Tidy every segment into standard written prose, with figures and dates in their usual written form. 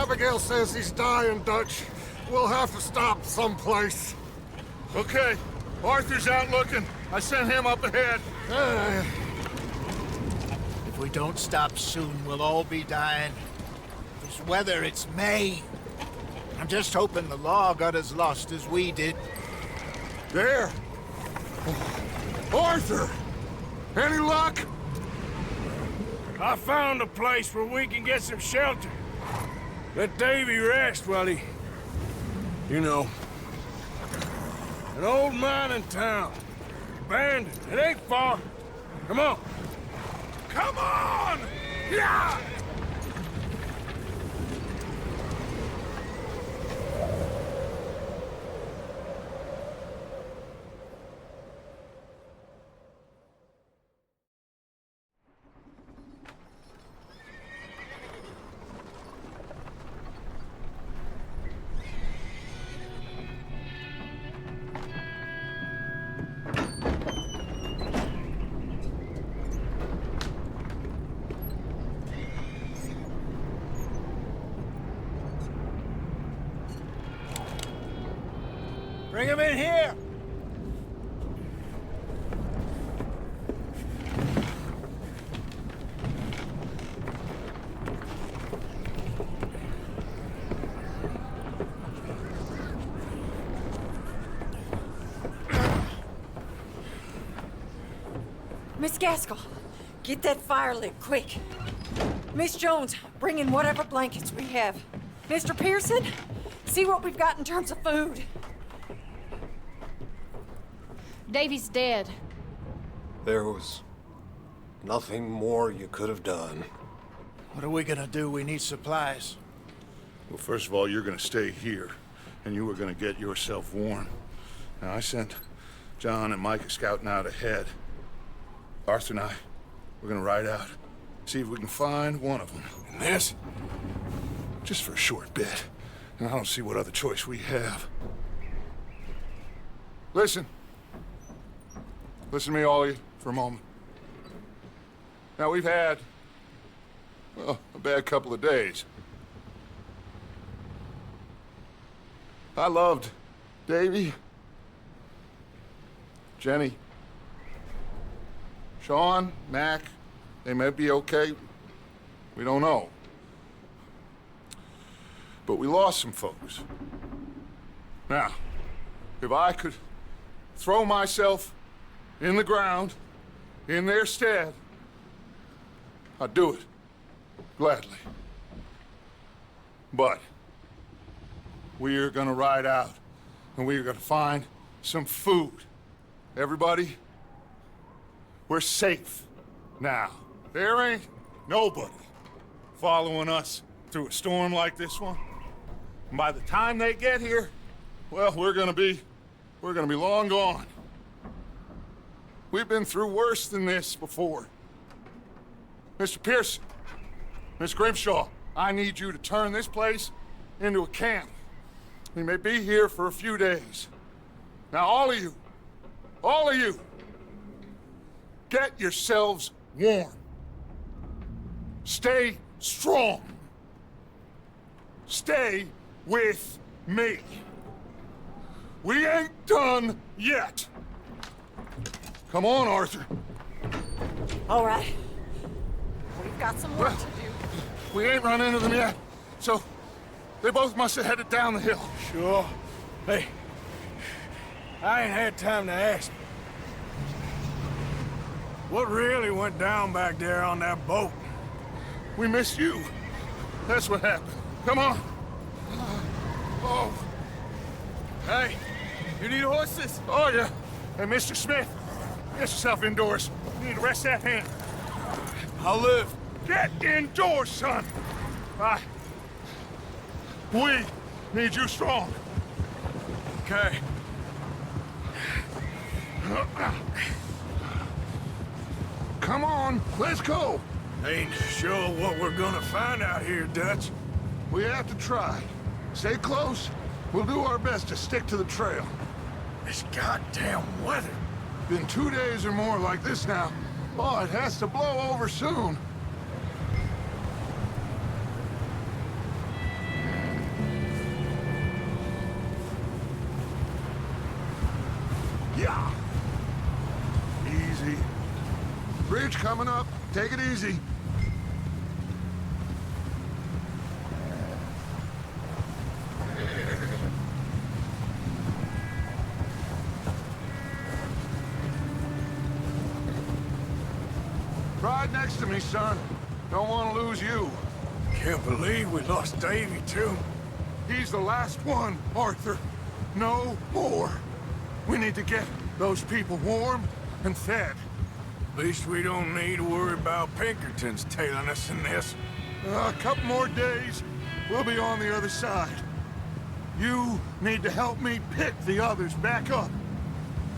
Abigail says he's dying, Dutch. We'll have to stop someplace. Okay, Arthur's out looking. I sent him up ahead. If we don't stop soon, we'll all be dying. This weather, it's May. I'm just hoping the law got as lost as we did. There! Arthur! Any luck? I found a place where we can get some shelter. Let Davy rest while he... You know. An old mining town. Abandoned. It ain't far. Come on. Come on! Yeah! Bring him in here! Miss Gaskell, get that fire lit, quick. Miss Jones, bring in whatever blankets we have. Mr. Pearson, see what we've got in terms of food. Davy's dead. There was nothing more you could have done. What are we gonna do? We need supplies. Well, first of all, you're gonna stay here, and you were gonna get yourself warm. Now, I sent John and Micah scouting out ahead. Arthur and I, we're gonna ride out, see if we can find one of them. And this? Just for a short bit. And I don't see what other choice we have. Listen. Listen to me, all of you, for a moment. Now, we've had, well, a bad couple of days. I loved Davy, Jenny, Sean, Mac. They may be okay. We don't know. But we lost some folks. Now, if I could throw myself in the ground, in their stead, I'd do it, gladly. But we are gonna ride out, and we are gonna find some food. Everybody, we're safe now. There ain't nobody following us through a storm like this one. And by the time they get here, well, we're gonna be long gone. We've been through worse than this before. Mr. Pearson, Miss Grimshaw, I need you to turn this place into a camp. We may be here for a few days. Now, all of you, get yourselves warm. Stay strong. Stay with me. We ain't done yet. Come on, Arthur. All right. We've got some work to do. We ain't run into them yet, so they both must have headed down the hill. Sure. Hey, I ain't had time to ask. What really went down back there on that boat? We missed you. That's what happened. Come on. Oh. Hey, you need horses? Oh, yeah. Hey, Mr. Smith, get yourself indoors. You need to rest that hand. I'll live. Get indoors, son. We need you strong. Okay. Come on, let's go. Ain't sure what we're gonna find out here, Dutch. We have to try. Stay close. We'll do our best to stick to the trail. This goddamn weather. Been 2 days or more like this now. Oh, it has to blow over soon. Bridge coming up. Take it easy. Ride next to me, son. Don't want to lose you. Can't believe we lost Davy, too. He's the last one, Arthur. No more. We need to get those people warm and fed. At least we don't need to worry about Pinkertons tailing us in this. A couple more days, we'll be on the other side. You need to help me pick the others back up.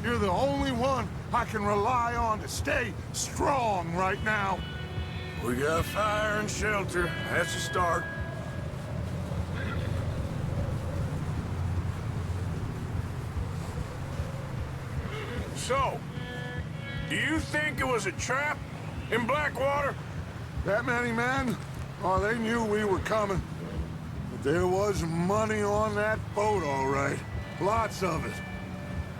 You're the only one I can rely on to stay strong right now. We got fire and shelter. That's a start. So, do you think it was a trap in Blackwater? That many men? Oh, they knew we were coming. But there was money on that boat, all right. Lots of it.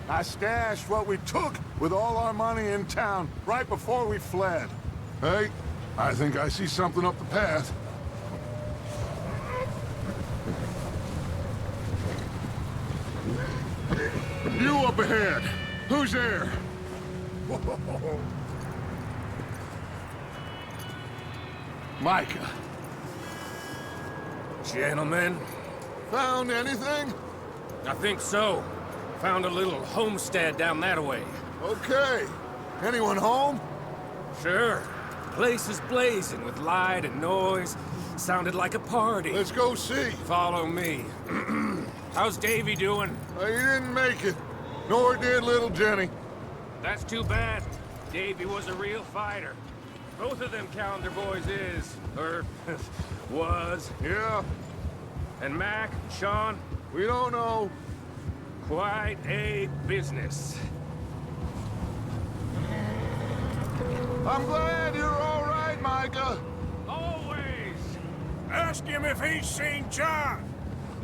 I stashed what we took with all our money in town right before we fled. Hey, I think I see something up the path. You up ahead. Who's there? Micah. Gentlemen, Found anything? I think so. Found a little homestead down that way. Okay. Anyone home? Sure. Place is blazing with light and noise. Sounded like a party. Let's go see. Follow me. How's Davy doing? He didn't make it. Nor did little Jenny. That's too bad. Davy was a real fighter. Both of them calendar boys is, or was. Yeah, And Mac, Sean, we don't know. quite a business. I'm glad you're all right, Micah. Always. Ask him if he's seen John.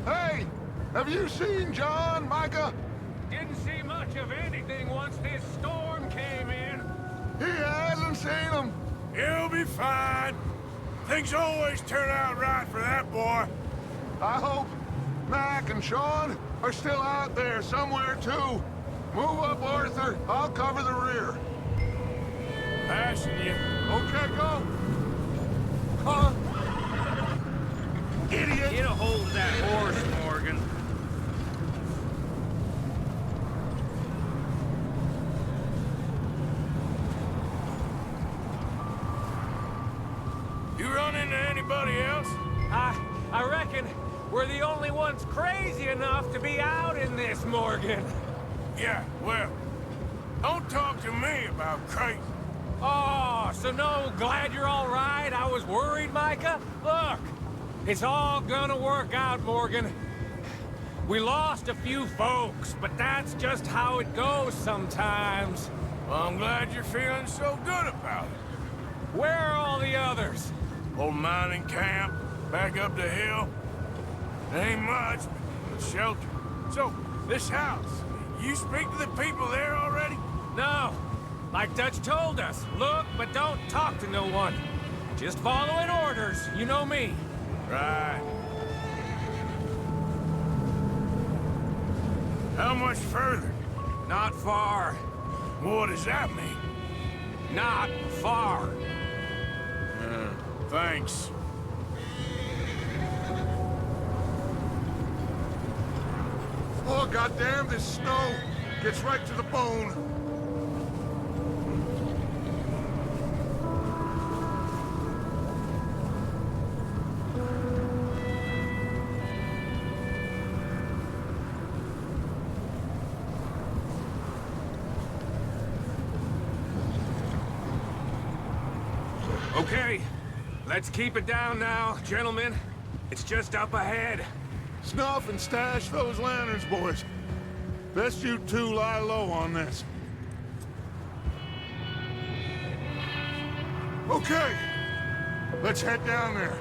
Hey, have you seen John, Micah? Didn't see much of anything once this storm came in. He hasn't seen him. He'll be fine. Things always turn out right for that boy. I hope Mac and Sean are still out there somewhere, too. Move up, Arthur. I'll cover the rear. Passing you. Okay, go. Huh? Idiot. Get a hold of that horse, Morgan. You run into anybody else? I reckon we're the only ones crazy enough to be out in this, Morgan. Yeah, well, don't talk to me about crazy. Oh, so no, glad you're all right. I was worried, Micah. Look, it's all gonna work out, Morgan. We lost a few folks, but that's just how it goes sometimes. Well, I'm glad you're feeling so good about it. Where are all the others? Old mining camp, back up the hill. Ain't much, but shelter. So, this house, you speak to the people there already? No. Like Dutch told us, look, but don't talk to no one. Just following orders, you know me. Right. How much further? Not far. What does that mean? Not far. Thanks. Oh, goddamn, this snow gets right to the bone. Okay, let's keep it down now, gentlemen. It's just up ahead. Snuff and stash those lanterns, boys. Best you two lie low on this. Okay, let's head down there.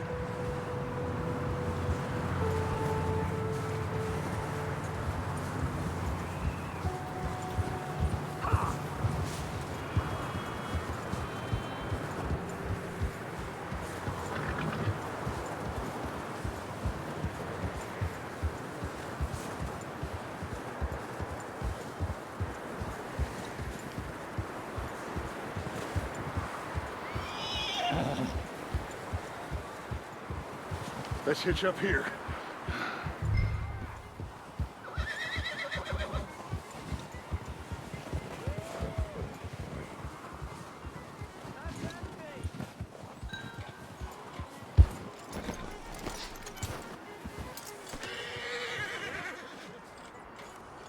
Let's hitch up here.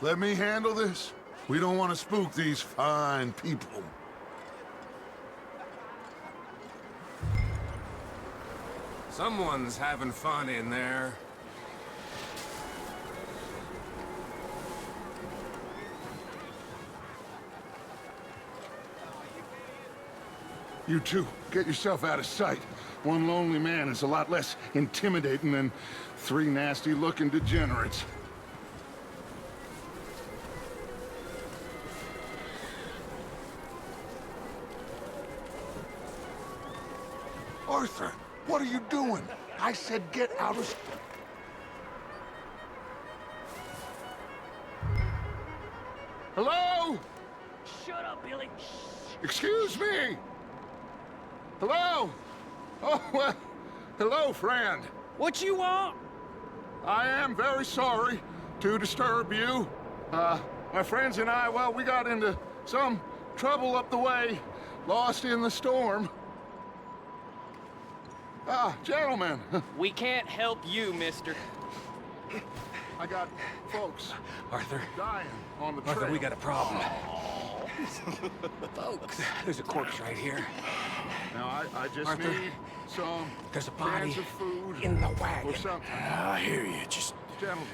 Let me handle this. We don't want to spook these fine people. Someone's having fun in there. You two, get yourself out of sight. One lonely man is a lot less intimidating than 3 nasty-looking degenerates. Arthur, what are you doing? I said get out of... Hello? Shut up, Billy. Excuse me? Hello? Oh, well, hello, friend. What you want? I am very sorry to disturb you. My friends and I, well, we got into some trouble up the way, lost in the storm. Gentlemen. We can't help you, mister. I got folks Arthur. dying on the trail. Arthur, we got a problem. Folks. There's a corpse right here. Now, I just Arthur, need some there's a body cans of food in the wagon. or something. I hear you. Just Gentlemen,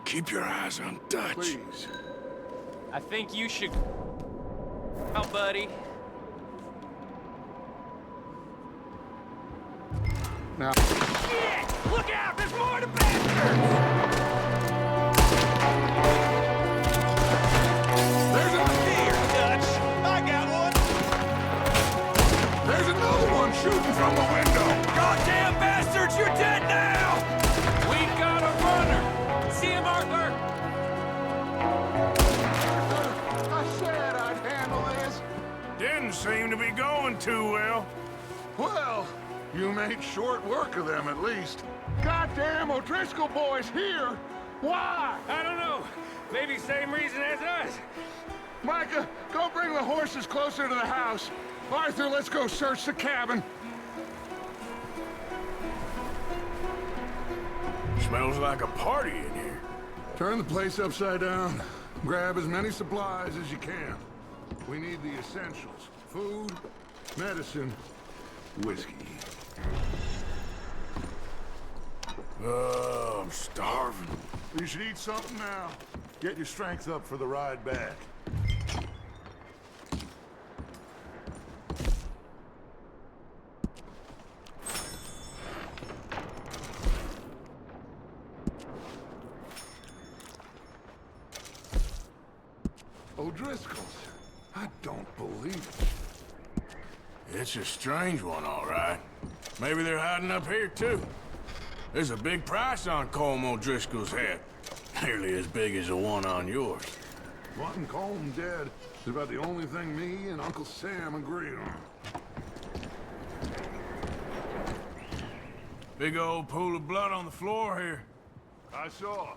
keep your eyes on Dutch. please. I think you should... Oh, buddy. Now, Shit! Look out! There's more to bastards! there's a... Here, Dutch. I got one. There's another one shooting from the window. Goddamn bastards! You're dead now! We got a runner! See him, Arthur? I said I'd handle this. Didn't seem to be going too well. Well, you made short work of them at least. Goddamn O'Driscoll boys here. Why? I don't know. Maybe same reason as us. Micah, go bring the horses closer to the house. Arthur, let's go search the cabin. Smells like a party in here. Turn the place upside down. Grab as many supplies as you can. We need the essentials. Food, medicine, whiskey. Oh, I'm starving. You should eat something now. Get your strength up for the ride back. O'Driscoll's. I don't believe it. It's a strange one, all right. Maybe they're hiding up here, too. There's a big price on Colm O'Driscoll's head. Nearly as big as the one on yours. Wanting Colm dead is about the only thing me and Uncle Sam agree on. Big old pool of blood on the floor here. I saw.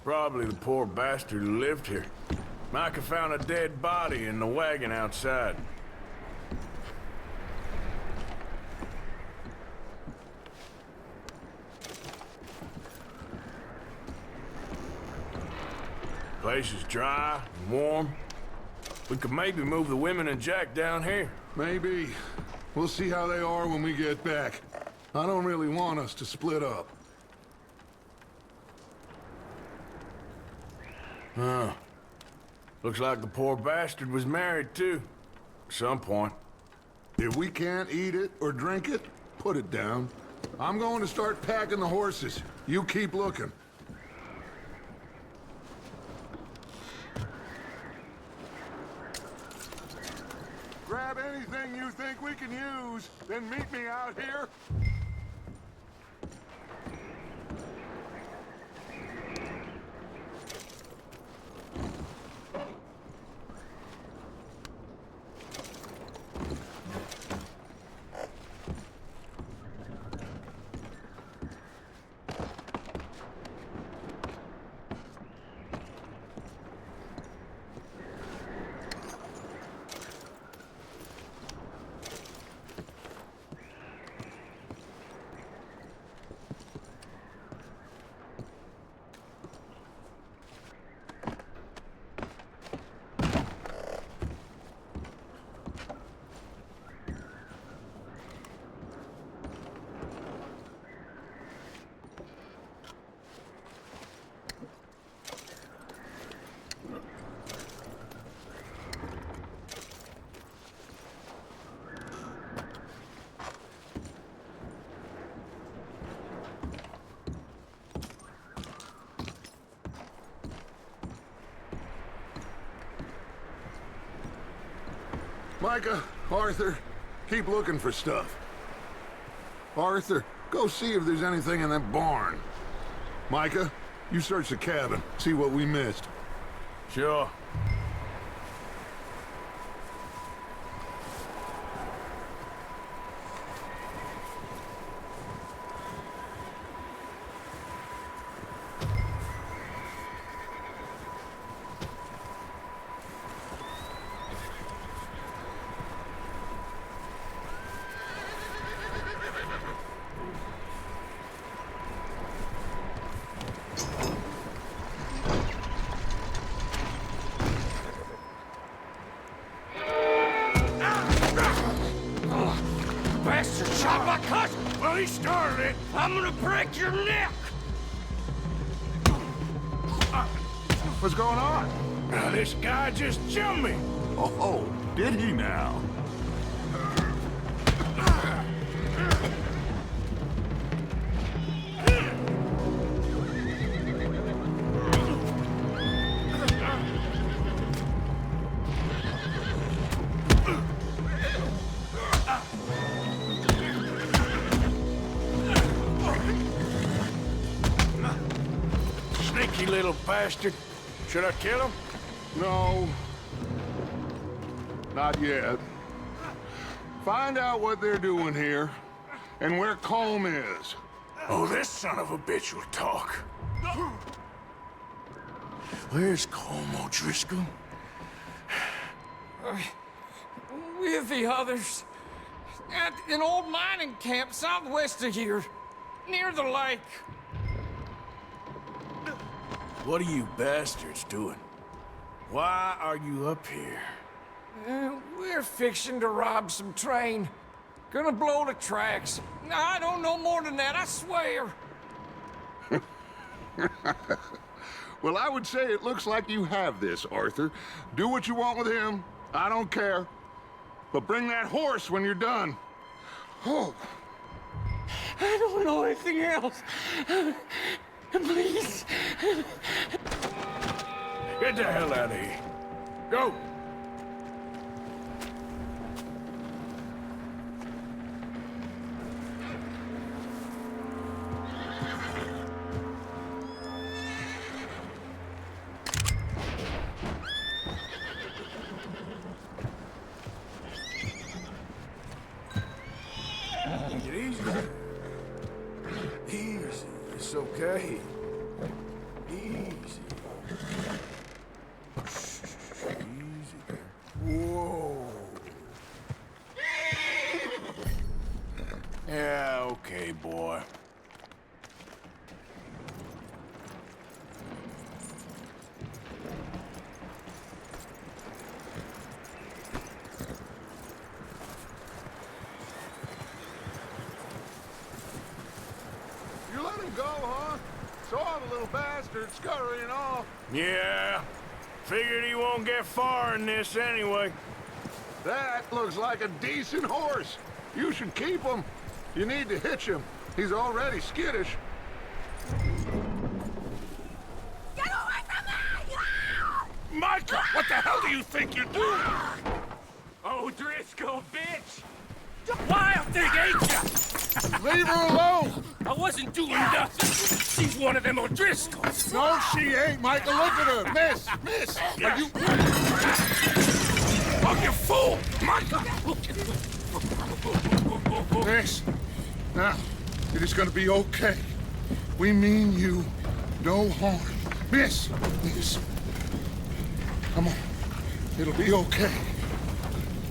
Probably the poor bastard who lived here. Micah found a dead body in the wagon outside. Place is dry and warm. We could maybe move the women and Jack down here. Maybe. We'll see how they are when we get back. I don't really want us to split up. Huh. Looks like the poor bastard was married, too. At some point. If we can't eat it or drink it, put it down. I'm going to start packing the horses. You keep looking. Grab anything you think we can use, then meet me out here. Micah, Arthur, keep looking for stuff. Arthur, go see if there's anything in that barn. Micah, you search the cabin, see what we missed. Sure. Bastard shot my cousin! Well, he started it. I'm gonna break your neck! What's going on? Now, this guy just jumped me. Oh, did he now? Sneaky little bastard. Should I kill him? No. Not yet. Find out what they're doing here, and where Colm is. Oh, this son of a bitch will talk. Where's Colm O'Driscoll? With the others. At an old mining camp southwest of here. Near the lake. What are you bastards doing? Why are you up here? We're fixing to rob some train. Gonna blow the tracks. I don't know more than that, I swear. Well, I would say it looks like you have this, Arthur. Do what you want with him. I don't care. But bring that horse when you're done. Oh. I don't know anything else. Please. Get the hell out of here. Go. Get easy. Easy. It's okay. Easy. Easy there. Whoa. Yeah, okay, boy. You let him go, huh? Saw the little bastard scurrying off. Yeah. Figured he won't get far in this anyway. That looks like a decent horse. You should keep him. You need to hitch him. He's already skittish. Get away from me! Micah, what the hell do you think you're doing? Oh, Driscoll, bitch! Wild thing, ain't ya? Leave her alone! I wasn't doing nothing. She's one of them O'Driscolls. No, she ain't, Micah. Look at her. Miss, are you... Oh, you fool! Micah! Miss, now, it is gonna be okay. We mean you no harm. Miss, come on. It'll be okay.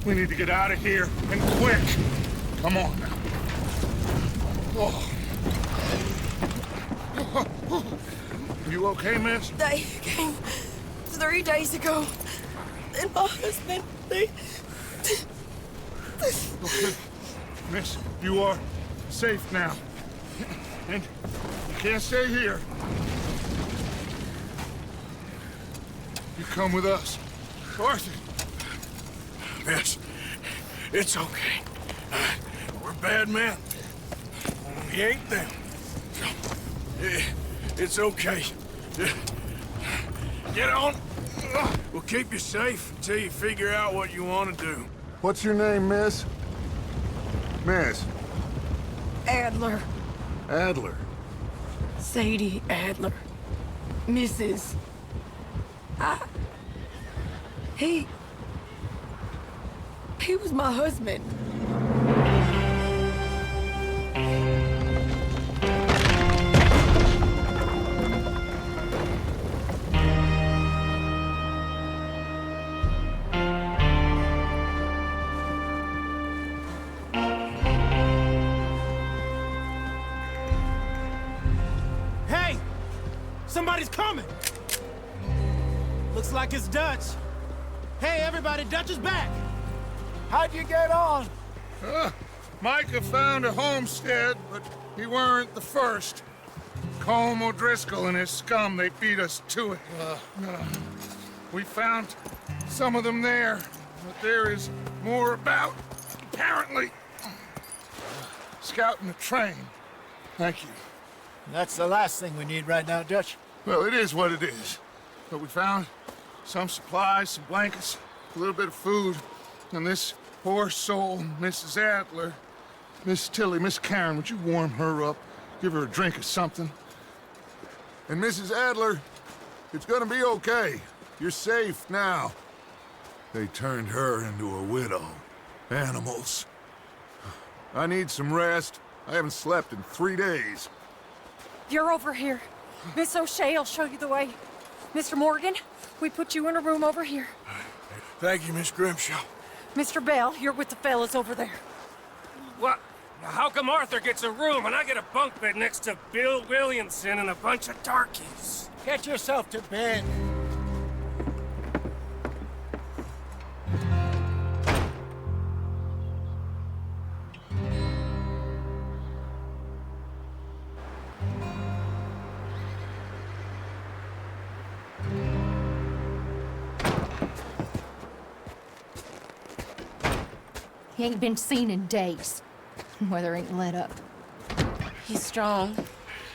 We need to get out of here, and quick. Come on now. Oh. You okay, miss? They came 3 days ago. And my husband, they... Okay. Miss, you are safe now. And you can't stay here. You come with us. Arthur. Miss, it's okay. We're bad men. We ain't them. It's okay. Get on. We'll keep you safe until you figure out what you want to do. What's your name, miss? Miss Adler. Adler. Sadie Adler. Mrs. He was my husband. Hey! Somebody's coming! Looks like it's Dutch. Hey, everybody, Dutch is back! How'd you get on? Micah found a homestead, but he weren't the first. Colm O'Driscoll and his scum, they beat us to it. We found some of them there, but there is more about, apparently. Scouting the train. Thank you. That's the last thing we need right now, Dutch. Well, it is what it is. But we found some supplies, some blankets, a little bit of food, and this poor soul, Mrs. Adler, Miss Tilly, Miss Karen, would you warm her up? Give her a drink or something? And Mrs. Adler, it's gonna be okay. You're safe now. They turned her into a widow. Animals. I need some rest. I haven't slept in 3 days. You're over here. Miss O'Shea will show you the way. Mr. Morgan, we put you in a room over here. Thank you, Miss Grimshaw. Mr. Bell, you're with the fellas over there. What? How come Arthur gets a room and I get a bunk bed next to Bill Williamson and a bunch of darkies? Get yourself to bed. He ain't been seen in days. Weather ain't let up. He's strong,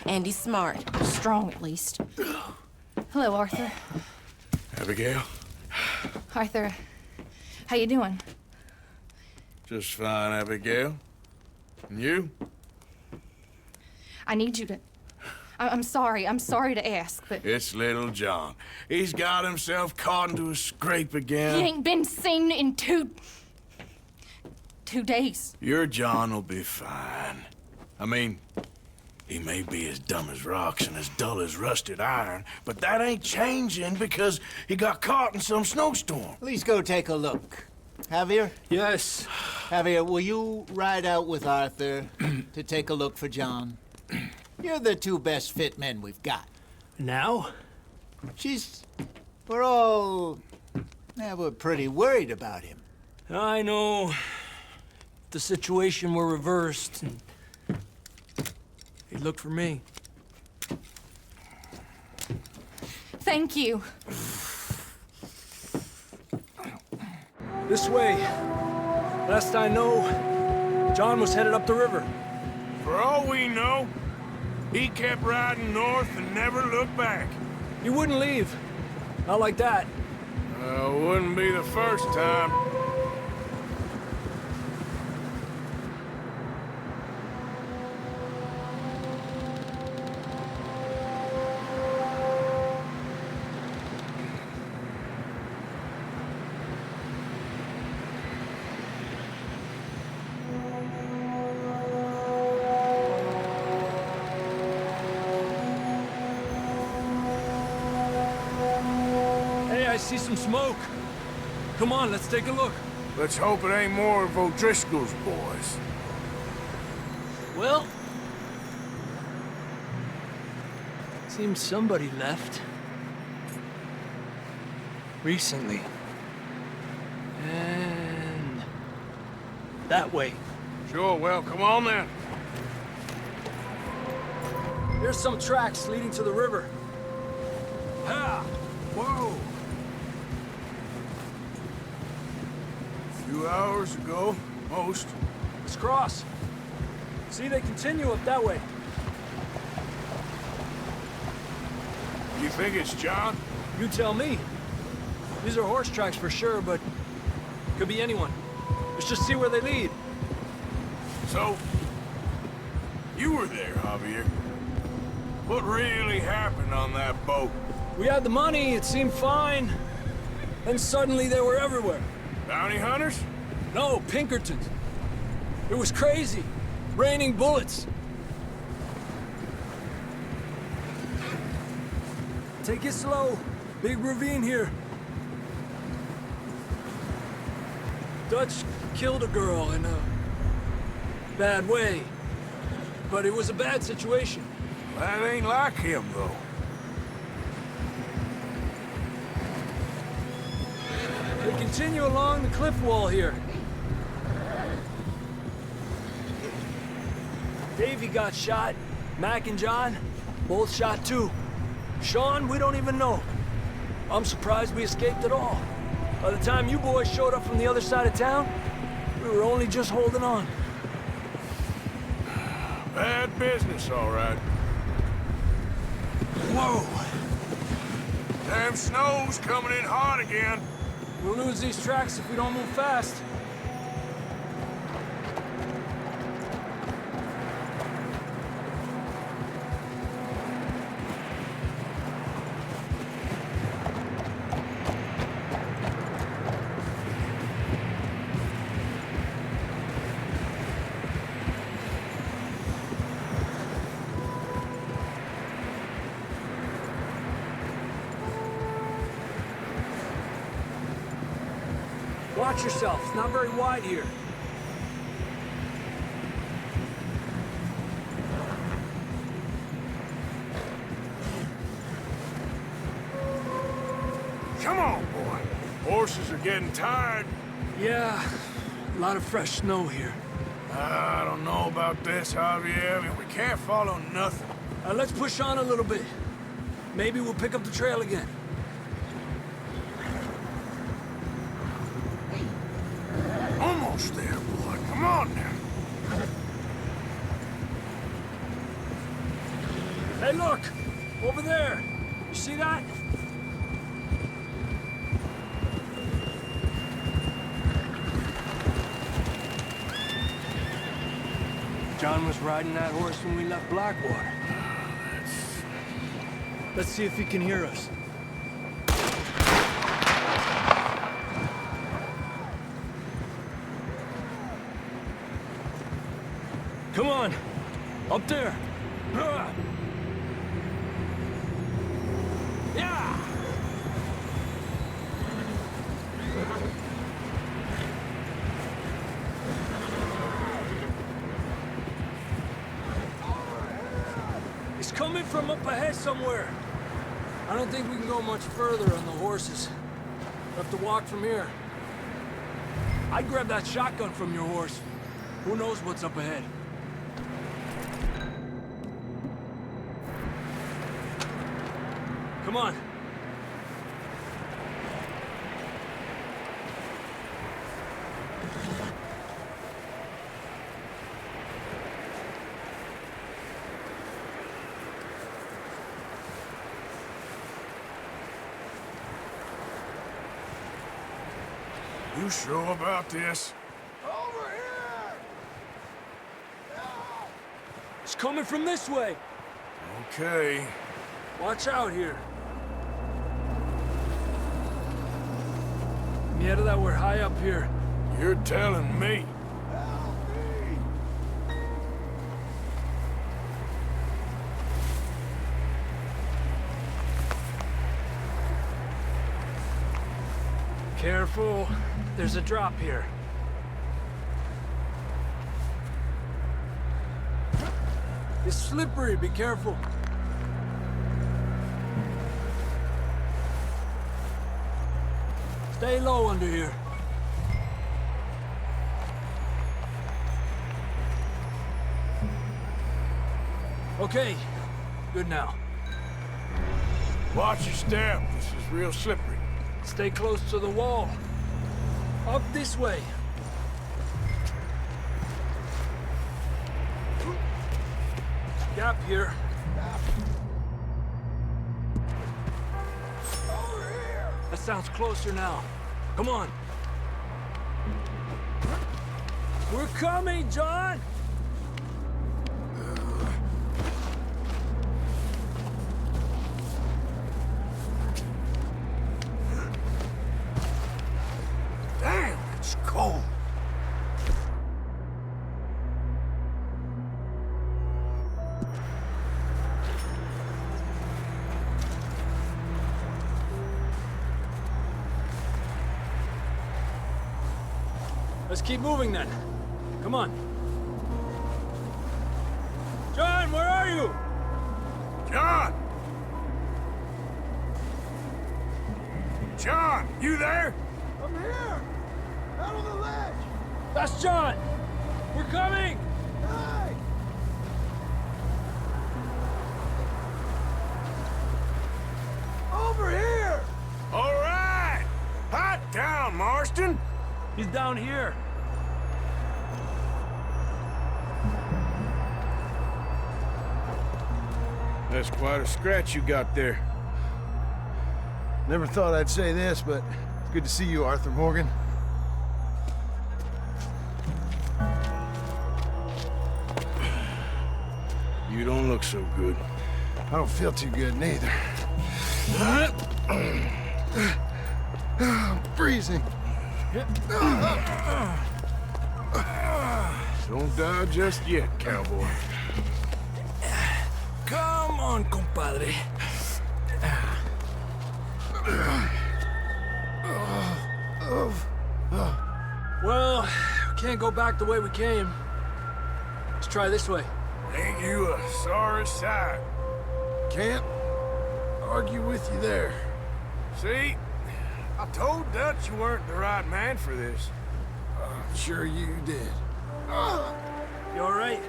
and he's smart. Strong, at least. Hello, Arthur. Abigail? Arthur, how you doing? Just fine, Abigail. And you? I need you to... I'm sorry to ask, but... It's little John. He's got himself caught into a scrape again. He ain't been seen in 2 days. Your John will be fine. I mean, he may be as dumb as rocks and as dull as rusted iron, but that ain't changing because he got caught in some snowstorm. Please go take a look. Javier? Yes. Javier, will you ride out with Arthur to take a look for John? You're the 2 best fit men we've got. Now? We're pretty worried about him. I know. The situation were reversed, and he looked for me. Thank you. This way. Last I know, John was headed up the river. For all we know, he kept riding north and never looked back. He wouldn't leave. Not like that. Wouldn't be the first time. I see some smoke. Come on, let's take a look. Let's hope it ain't more of O'Driscoll's boys. Well, seems somebody left. Recently. And that way. Sure, well, come on then. There's some tracks leading to the river. Ha! Whoa! A few hours ago, most. Let's cross. See, they continue up that way. You think it's John? You tell me. These are horse tracks for sure, but could be anyone. Let's just see where they lead. So, you were there, Javier. What really happened on that boat? We had the money, it seemed fine. Then suddenly they were everywhere. Bounty hunters? No, Pinkertons. It was crazy. Raining bullets. Take it slow. Big ravine here. Dutch killed a girl in a bad way. But it was a bad situation. That ain't like him, though. They continue along the cliff wall here. Davey got shot. Mac and John, both shot too. Sean, we don't even know. I'm surprised we escaped at all. By the time you boys showed up from the other side of town, we were only just holding on. Bad business, all right. Whoa! Damn snow's coming in hot again. We'll lose these tracks if we don't move fast. Watch yourself. It's not very wide here. Come on, boy. Horses are getting tired. Yeah, a lot of fresh snow here. I don't know about this, Javier. I mean, we can't follow nothing. Let's push on a little bit. Maybe we'll pick up the trail again. Almost there, boy. Come on now. Hey, look! Over there! You see that? John was riding that horse when we left Blackwater. Let's see if he can hear us. Come on! Up there! Yeah! He's coming from up ahead somewhere. I don't think we can go much further on the horses. We'll have to walk from here. I'd grab that shotgun from your horse. Who knows what's up ahead? Come on. You sure about this? Over here! It's coming from this way. Okay. Watch out here. Mierda, that we're high up here. You're telling me. Careful. There's a drop here. It's slippery. Be careful. Stay low under here. Okay. Good now. Watch your step. This is real slippery. Stay close to the wall. Up this way. Gap here. That sounds closer now. Come on. We're coming, John! Damn, it's cold. Let's keep moving then. Come on. John, where are you? John! John, you there? I'm here! Out on the ledge! That's John! We're coming! Hey! Over here! All right! Hot down, Marston! He's down here. That's quite a scratch you got there. Never thought I'd say this, but it's good to see you, Arthur Morgan. You don't look so good. I don't feel too good, neither. I'm freezing. Don't die just yet, cowboy. Come on, compadre. Well, we can't go back the way we came. Let's try this way. Ain't you a sorry sight? Can't argue with you there. See? I told Dutch you weren't the right man for this. I'm sure you did. You all right?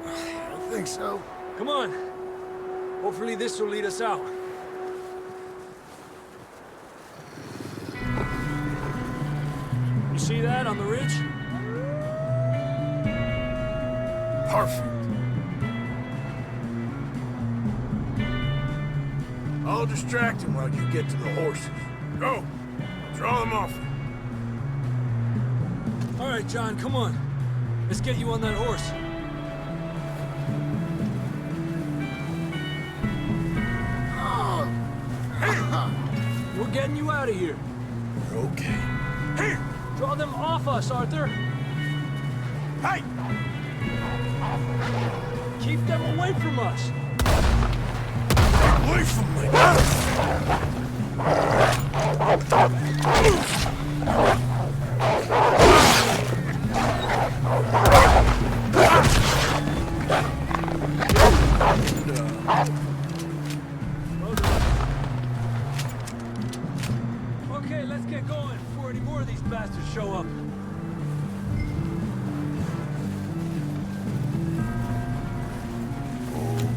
I don't think so. Come on. Hopefully this will lead us out. You see that on the ridge? Perfect. I'll distract him while you get to the horses. Go. Draw them off. All right, John, come on. Let's get you on that horse. We're getting you out of here. Okay. Here! Draw them off us, Arthur. Hey! Keep them away from us. Away from me! Okay, let's get going before any more of these bastards show up.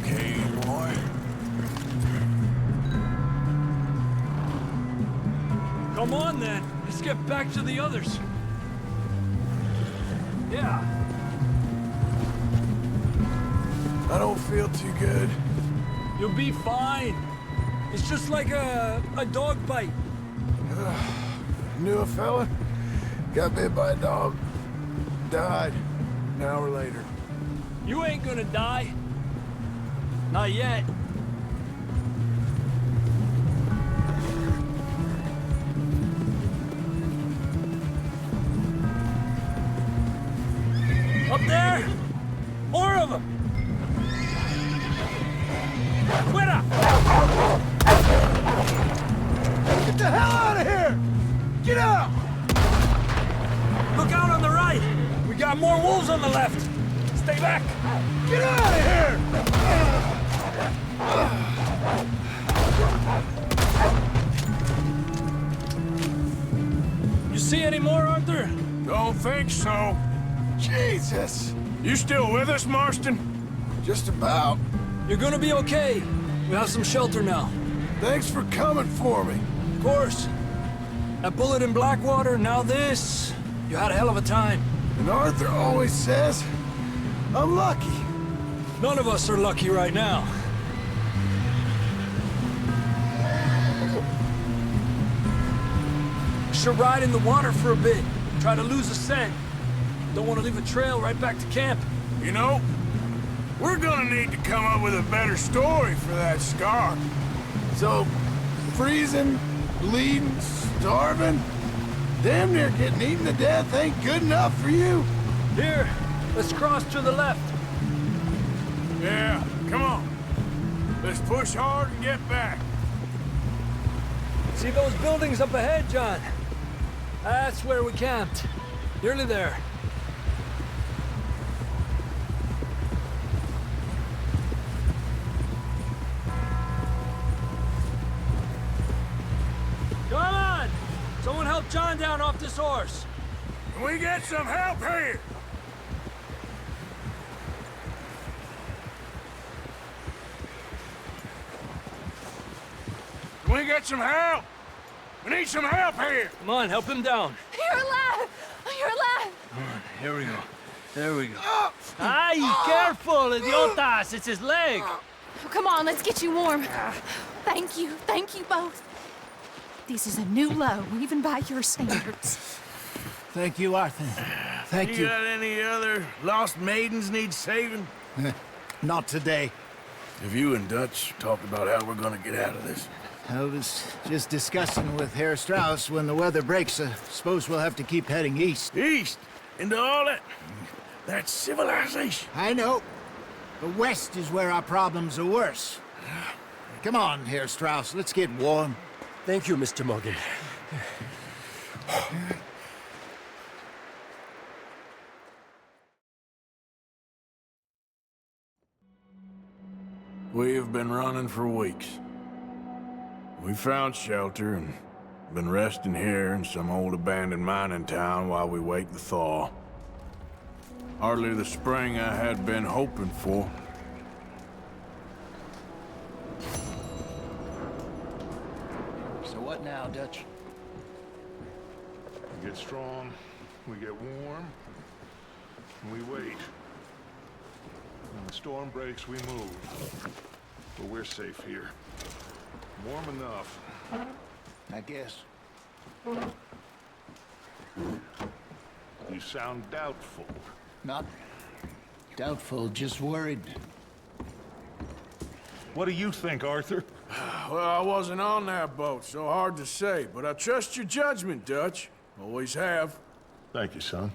Okay, boy. Come on, then. Let's get back to the others. Yeah. I don't feel too good. You'll be fine. It's just like a dog bite. Knew a fella, got bit by a dog, died an hour later. You ain't gonna die. Not yet. Up there! More of them! Fuera! Get the hell out of here! Get out! Look out on the right! We got more wolves on the left! Stay back! Get out of here! You see any more, Arthur? Don't think so. Jesus! You still with us, Marston? Just about. You're gonna be okay. We have some shelter now. Thanks for coming for me. Of course. That bullet in Blackwater, now this. You had a hell of a time. And Arthur always says, I'm lucky. None of us are lucky right now. Should ride in the water for a bit. Try to lose a scent. Don't want to leave a trail right back to camp. You know, we're gonna need to come up with a better story for that scar. So, freezing, bleeding, starving, damn near getting eaten to death ain't good enough for you? Here, let's cross to the left. Yeah, come on. Let's push hard and get back. See those buildings up ahead, John? That's where we camped. Nearly there. Come on! Someone help John down off this horse. Can we get some help here? Can we get some help? We need some help here! Come on, help him down. You're alive! You're alive! Come on, here we go. There we go. Ay, careful, idiotas! It's his leg! Oh, come on, let's get you warm. Thank you both. This is a new low, even by your standards. Thank you, Arthur. Thank you. You got any other lost maidens need saving? Not today. Have you and Dutch talked about how we're gonna get out of this? I was just discussing with Herr Strauss when the weather breaks. Suppose we'll have to keep heading east. East? Into all that... That's civilization. I know. But west is where our problems are worse. Come on, Herr Strauss, let's get warm. Thank you, Mr. Morgan. We have been running for weeks. We found shelter and been resting here in some old abandoned mining town while we wait the thaw. Hardly the spring I had been hoping for. So what now, Dutch? We get strong, we get warm, and we wait. When the storm breaks, we move. But we're safe here. Warm enough. I guess. You sound doubtful. Not doubtful, just worried. What do you think, Arthur? Well, I wasn't on that boat, so hard to say, but I trust your judgment, Dutch. Always have. Thank you, son.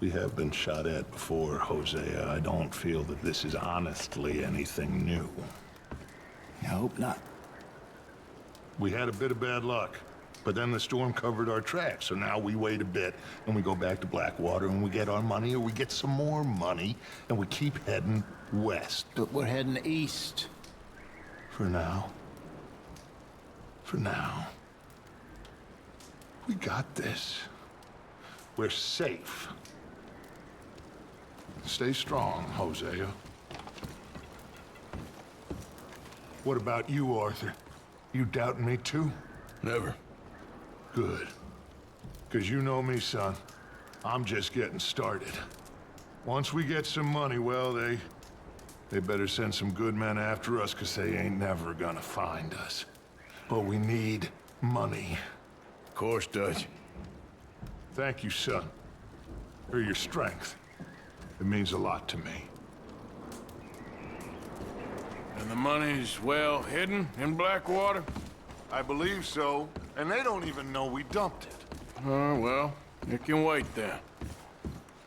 We have been shot at before, Hosea. I don't feel that this is honestly anything new. I hope not. We had a bit of bad luck, but then the storm covered our tracks, so now we wait a bit, and we go back to Blackwater, and we get our money, or we get some more money, and we keep heading west. But we're heading east. For now. For now. We got this. We're safe. Stay strong, Hosea. What about you, Arthur? You doubting me too? Never. Good. Because you know me, son. I'm just getting started. Once we get some money, well, they better send some good men after us, because they ain't never gonna find us. But we need money. Of course, Dutch. Thank you, son. For your strength. It means a lot to me. And the money's well hidden in Blackwater? I believe so, and they don't even know we dumped it. Well, it can wait then.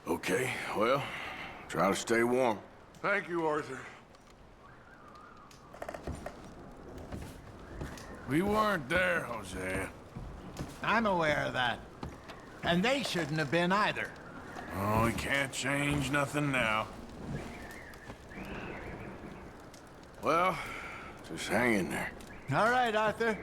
Okay, well, try to stay warm. Thank you, Arthur. We weren't there, Hosea. I'm aware of that. And they shouldn't have been either. Oh, we can't change nothing now. Well, just hang in there. All right, Arthur.